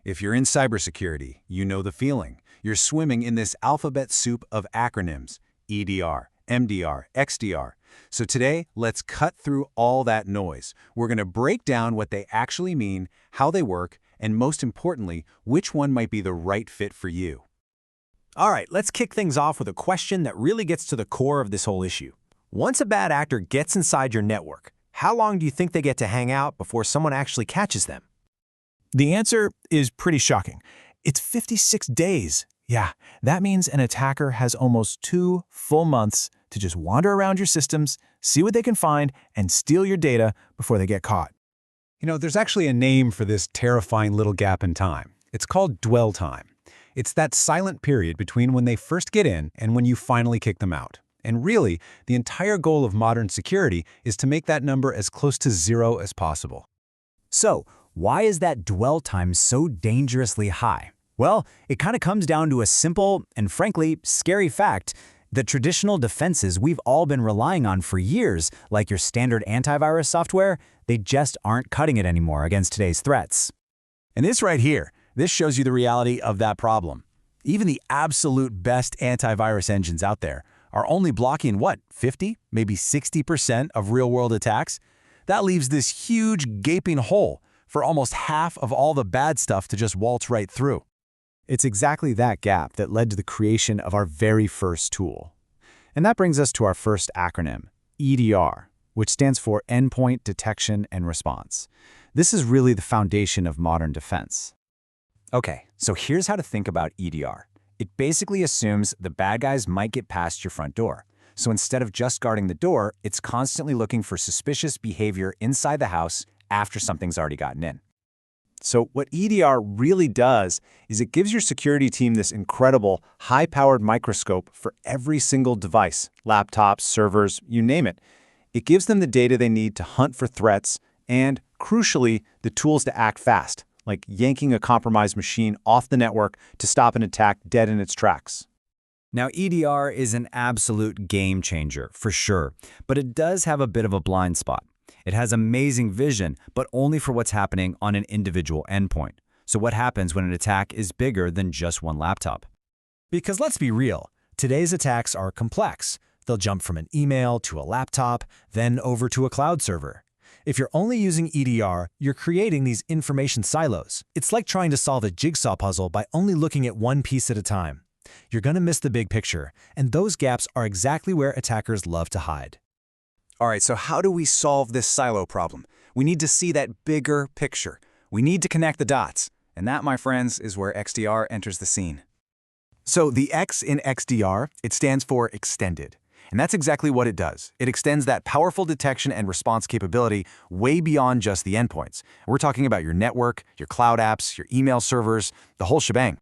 If you're in cybersecurity, you know the feeling. You're swimming in this alphabet soup of acronyms: EDR, MDR, XDR. So today, let's cut through all that noise. We're going to break down what they actually mean, how they work, and most importantly, which one might be the right fit for you. All right, let's kick things off with a question that really gets to the core of this whole issue. Once a bad actor gets inside your network, how long do you think they get to hang out before someone actually catches them? The answer is pretty shocking. It's 56 days. Yeah, that means an attacker has almost 2 full months to just wander around your systems, see what they can find, and steal your data before they get caught. You know, there's actually a name for this terrifying little gap in time. It's called dwell time. It's that silent period between when they first get in and when you finally kick them out. And really, the entire goal of modern security is to make that number as close to 0 as possible. So, why is that dwell time so dangerously high? Well, it kind of comes down to a simple and frankly scary fact. The traditional defenses we've all been relying on for years, like your standard antivirus software, they just aren't cutting it anymore against today's threats. And this right here, this shows you the reality of that problem. Even the absolute best antivirus engines out there are only blocking, 50, maybe 60% of real-world attacks? That leaves this huge gaping hole for almost half of all the bad stuff to just waltz right through. It's exactly that gap that led to the creation of our very first tool. And that brings us to our first acronym, EDR, which stands for Endpoint Detection and Response. This is really the foundation of modern defense. Okay, so here's how to think about EDR. It basically assumes the bad guys might get past your front door. So instead of just guarding the door, it's constantly looking for suspicious behavior inside the house after something's already gotten in. So what EDR really does is it gives your security team this incredible, high-powered microscope for every single device, laptops, servers, you name it. It gives them the data they need to hunt for threats and, crucially, the tools to act fast, like yanking a compromised machine off the network to stop an attack dead in its tracks. Now, EDR is an absolute game changer, for sure, but it does have a bit of a blind spot. It has amazing vision, but only for what's happening on an individual endpoint. So what happens when an attack is bigger than just one laptop? Because let's be real, today's attacks are complex. They'll jump from an email to a laptop, then over to a cloud server. If you're only using EDR, you're creating these information silos. It's like trying to solve a jigsaw puzzle by only looking at one piece at a time. You're going to miss the big picture, and those gaps are exactly where attackers love to hide. All right, so how do we solve this silo problem? We need to see that bigger picture. We need to connect the dots. And that, my friends, is where XDR enters the scene. So the X in XDR, it stands for extended. And that's exactly what it does. It extends that powerful detection and response capability way beyond just the endpoints. We're talking about your network, your cloud apps, your email servers, the whole shebang.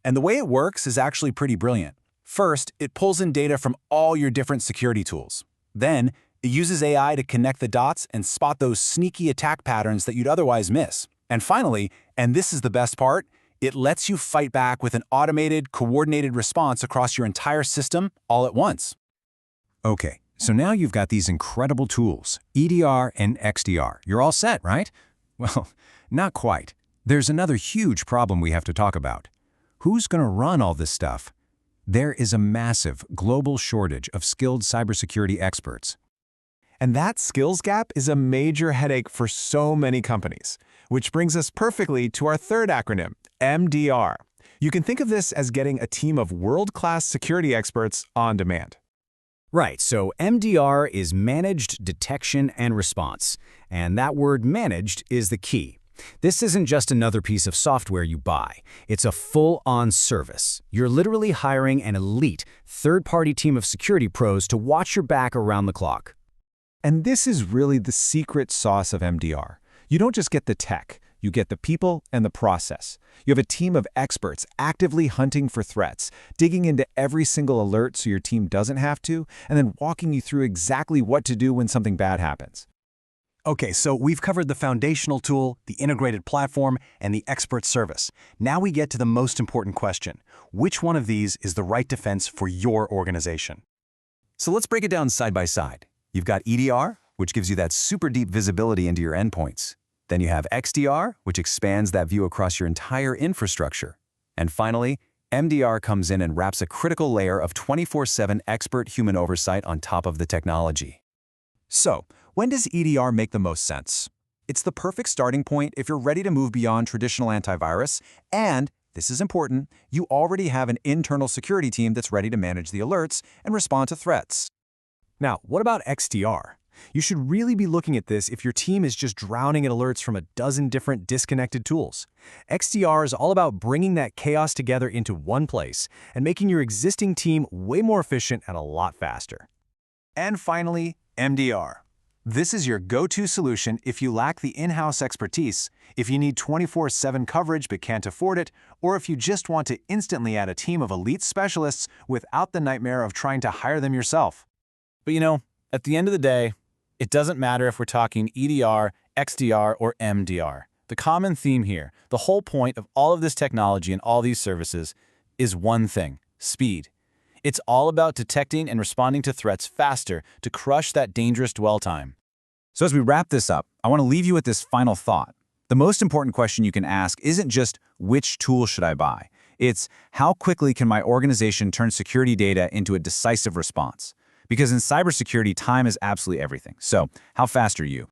And the way it works is actually pretty brilliant. First, it pulls in data from all your different security tools. Then, it uses AI to connect the dots and spot those sneaky attack patterns that you'd otherwise miss. And finally, and this is the best part, it lets you fight back with an automated, coordinated response across your entire system all at once. Okay, so now you've got these incredible tools, EDR and XDR. You're all set, right? Well, not quite. There's another huge problem we have to talk about. Who's going to run all this stuff? There is a massive global shortage of skilled cybersecurity experts. And that skills gap is a major headache for so many companies, which brings us perfectly to our third acronym, MDR. You can think of this as getting a team of world-class security experts on demand. Right, so MDR is Managed Detection and Response, and that word managed is the key. This isn't just another piece of software you buy. It's a full-on service. You're literally hiring an elite, third-party team of security pros to watch your back around the clock. And this is really the secret sauce of MDR. You don't just get the tech, you get the people and the process. You have a team of experts actively hunting for threats, digging into every single alert so your team doesn't have to, and then walking you through exactly what to do when something bad happens. Okay, so we've covered the foundational tool, the integrated platform, and the expert service. Now we get to the most important question. Which one of these is the right defense for your organization? So let's break it down side by side. You've got EDR, which gives you that super deep visibility into your endpoints. Then you have XDR, which expands that view across your entire infrastructure. And finally, MDR comes in and wraps a critical layer of 24/7 expert human oversight on top of the technology. So, when does EDR make the most sense? It's the perfect starting point if you're ready to move beyond traditional antivirus, and, this is important, you already have an internal security team that's ready to manage the alerts and respond to threats. Now, what about XDR? You should really be looking at this if your team is just drowning in alerts from a dozen different disconnected tools. XDR is all about bringing that chaos together into one place and making your existing team way more efficient and a lot faster. And finally, MDR. This is your go-to solution if you lack the in-house expertise, if you need 24/7 coverage but can't afford it, or if you just want to instantly add a team of elite specialists without the nightmare of trying to hire them yourself. But at the end of the day, it doesn't matter if we're talking EDR, XDR, or MDR. The common theme here, the whole point of all of this technology and all these services, is one thing: speed. It's all about detecting and responding to threats faster to crush that dangerous dwell time. So as we wrap this up, I want to leave you with this final thought. The most important question you can ask isn't just, which tool should I buy? It's, how quickly can my organization turn security data into a decisive response? Because in cybersecurity, time is absolutely everything. So, how fast are you?